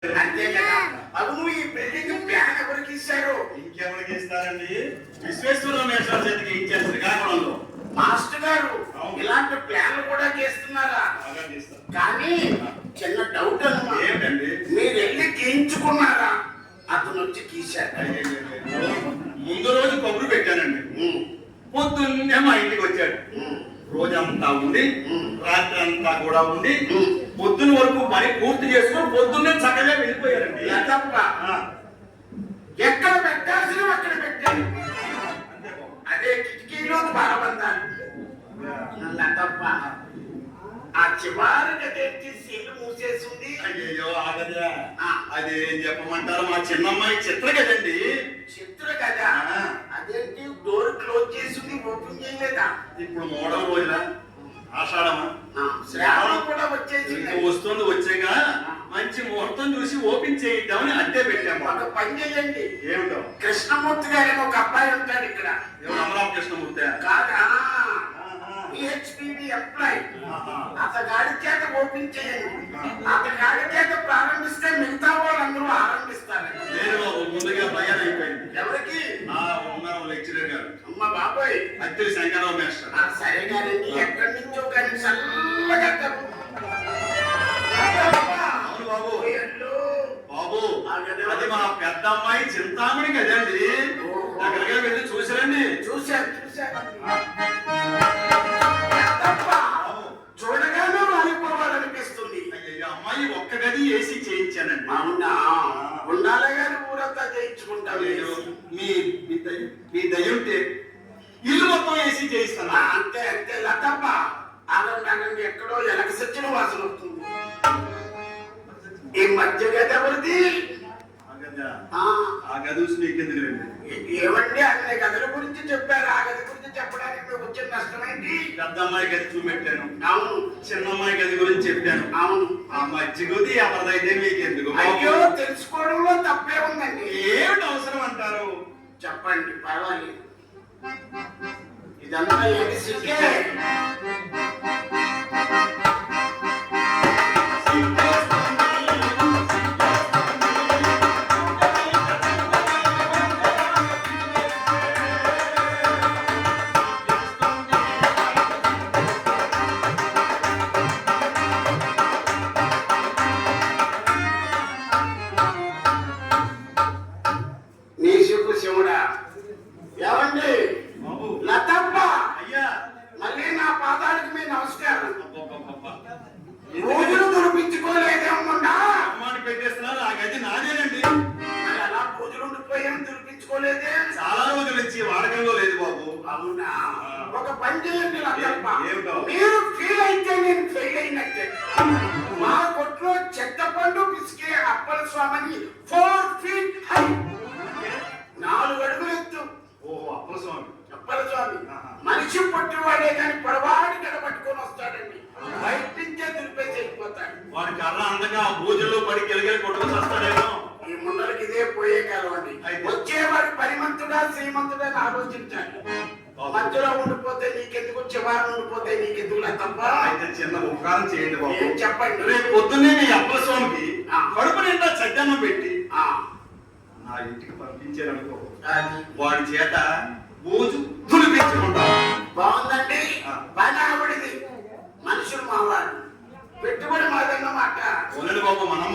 అంతే కదా. అవును, ఈ బిల్డింగ్ ప్లాన్ ఎవరికి ఇచ్చారు? ఇంకెవరికి ఇస్తారండి? విశ్వేశ్వరరావు మేషాల చేతికి ఇచ్చారు శ్రీకాకుళంలో. మాస్టర్ గారు ఇలాంటి ప్లాన్లు కూడా చేస్తున్నారా? కానీ చిన్న డౌట్ అన్నమాట. ఏంటండి? మీరు వెళ్ళి గీయించుకున్నారా? అతను వచ్చి గీశారు. ముందు రోజు కబురు పెట్టానండి. పొద్దున్నే మా ఇంటికి వచ్చాడు. రోజంతా ఉండి రాత్రి అంతా కూడా ఉండి పొద్దున వరకు పని పూర్తి చేసుకుని పొద్దున్నే చక్కగా వెళ్ళిపోయారండి. ఎక్కడ పెట్టాల్సిన అక్కడ పెట్టారు. అదే కిటికీలో బారబందాలు. తప్ప ఆ చివరికి తెచ్చి సీలు మూసేసింది. అయ్యో ఆగదా, అదేం చెప్పమంటారు? మా చిన్నమ్మాయి చిత్ర కదండి. చిత్ర కదా? అదేంటి డోర్ క్లోజ్ చేసింది, ఓపెన్ చేయలేదా? ఇప్పుడు 3వ రోజున ఆషాఢమా, శ్రావణం కూడా వచ్చేసి వస్తుంది. వచ్చాక మంచి ముహూర్తం చూసి ఓపెన్ చేయిద్దామని అడ్డే పెట్టాము. ఒక పని చేయండి. ఏమిటో? కృష్ణమూర్తి గారి ఒక అబ్బాయి ఉంటాడు ఇక్కడ. అమరావు కృష్ణమూర్తి కాదా? పిహెచ్పిబి ఎంప్లాయ్. అతగాడి చేత ఓపెన్ చేయండి. అతగాడి చేత ప్రారంభిస్తే మిగతా వాళ్ళందరూ ఆరంభిస్తారు. నేను ముందుగా భయం అయిపోయింది. ఎవరికి? ఉన్నారు లెక్చరర్ గారు. అమ్మ బాబాయ్, అత్తిరి శంకరరావు మేస్టర్. సరే గారండి, ఎక్కడి నుంచో కానీ చల్లగా బాబు బాబు, అది మా పెద్ద అమ్మాయి చింతామణి కదండి. దగ్గరగా వెళ్ళి చూసారండి. చూశాను. చూడగానే వాలిపోవాలనిపిస్తుంది. అయ్యో, అమ్మాయి ఒక్క గది ఏసీ చేయించానండి. అవునా? ఉండాలి గాని ఊరంతా చేయించుకుంటాను. మీ దయ ఉంటే ఇల్లు మొత్తం ఏసీ చేయిస్తాను. అంతే లతప్ప. ఆగండి, ఎక్కడో ఎలక సచ్చిన వాసన వస్తుంది. ఈ మధ్య గది ఎవరిది? ఆ గది నీకెందుకు రండి? ఏమండి, అన్ని గదుల గురించి చెప్పారు. ఆ గది గురించి చెప్పడానికి మీకు వచ్చిన నష్టమైంది. పెద్ద అమ్మాయి గది చూపెట్టాను. అవును. చిన్న అమ్మాయి గది గురించి చెప్పాను. అవును. ఆ మధ్య గది ఎవరిదైతే మీకెందుకు? అయ్యో, తెలుసుకోవడంలో తప్పే ఉందండి. ఏమిటి అవసరం అంటారు? చెప్పండి, పర్వాలేదు. ఇదంతా ఏమి సిగ్గే? ఏమండి లతప్ప, మళ్ళీ నా పాదాలకు మీ నమస్కారం. రోజులు దురిపించుకోలేదేమన్నా? అమ్మాని పెట్టేస్తున్నారు. ఆ గది నాదేనండి. అలా రోజులు ఉండిపోయాం, దురిపించుకోలేదే. చాలా రోజుల నుంచి వాడకంలో లేదు బాబు. అవునా? ఒక పని చేయండి లతప్ప. ఏమిటో? మీరు ఫీల్ అయితే నేను ఫెయిల్ అయినట్టే. మా కొట్లో చెత్తపండు పిసికే అప్పల స్వామిని 4 feet హై, 4 అడుగులు ఎత్తు. అప్పల స్వామి మనిషి పుట్టివాడే కానీ పొరపాటు గడపట్టుకొని వస్తాడండి. బయట నుంచే దులిపేసి వెళ్ళిపోతాడు. వాడి కర్ర అందగా భూజల్లో పడి గిలగిలి కొట్టుకు వస్తాడేమో. ఈ ముందరికి ఇదే పోయే కాలం అండి. వచ్చేవాడు పరిమంతుడా శ్రీమంతుడా అని ఆలోచించాలి. మధ్యలో ఉండిపోతే నీకెందుకు, చివరి ఉండిపోతే నీకెందుకు తప్ప. అయితే చిన్న ఉపకారం చేయండి బాబు. ఏం చెప్పండి? రేపు పొద్దున్నే మీ అప్పల స్వామికి కడుపు నిండా చద్దన్నం పెట్టి నా ఇంటికి పంపించారనుకో, వాడి చేత బూజు దులిపించుకుంటా. బాగుందండి, బాగా ఆవిడది. మనుషులు మావాడు, పెట్టుబడి మాదన్నమాట. బాబు మనం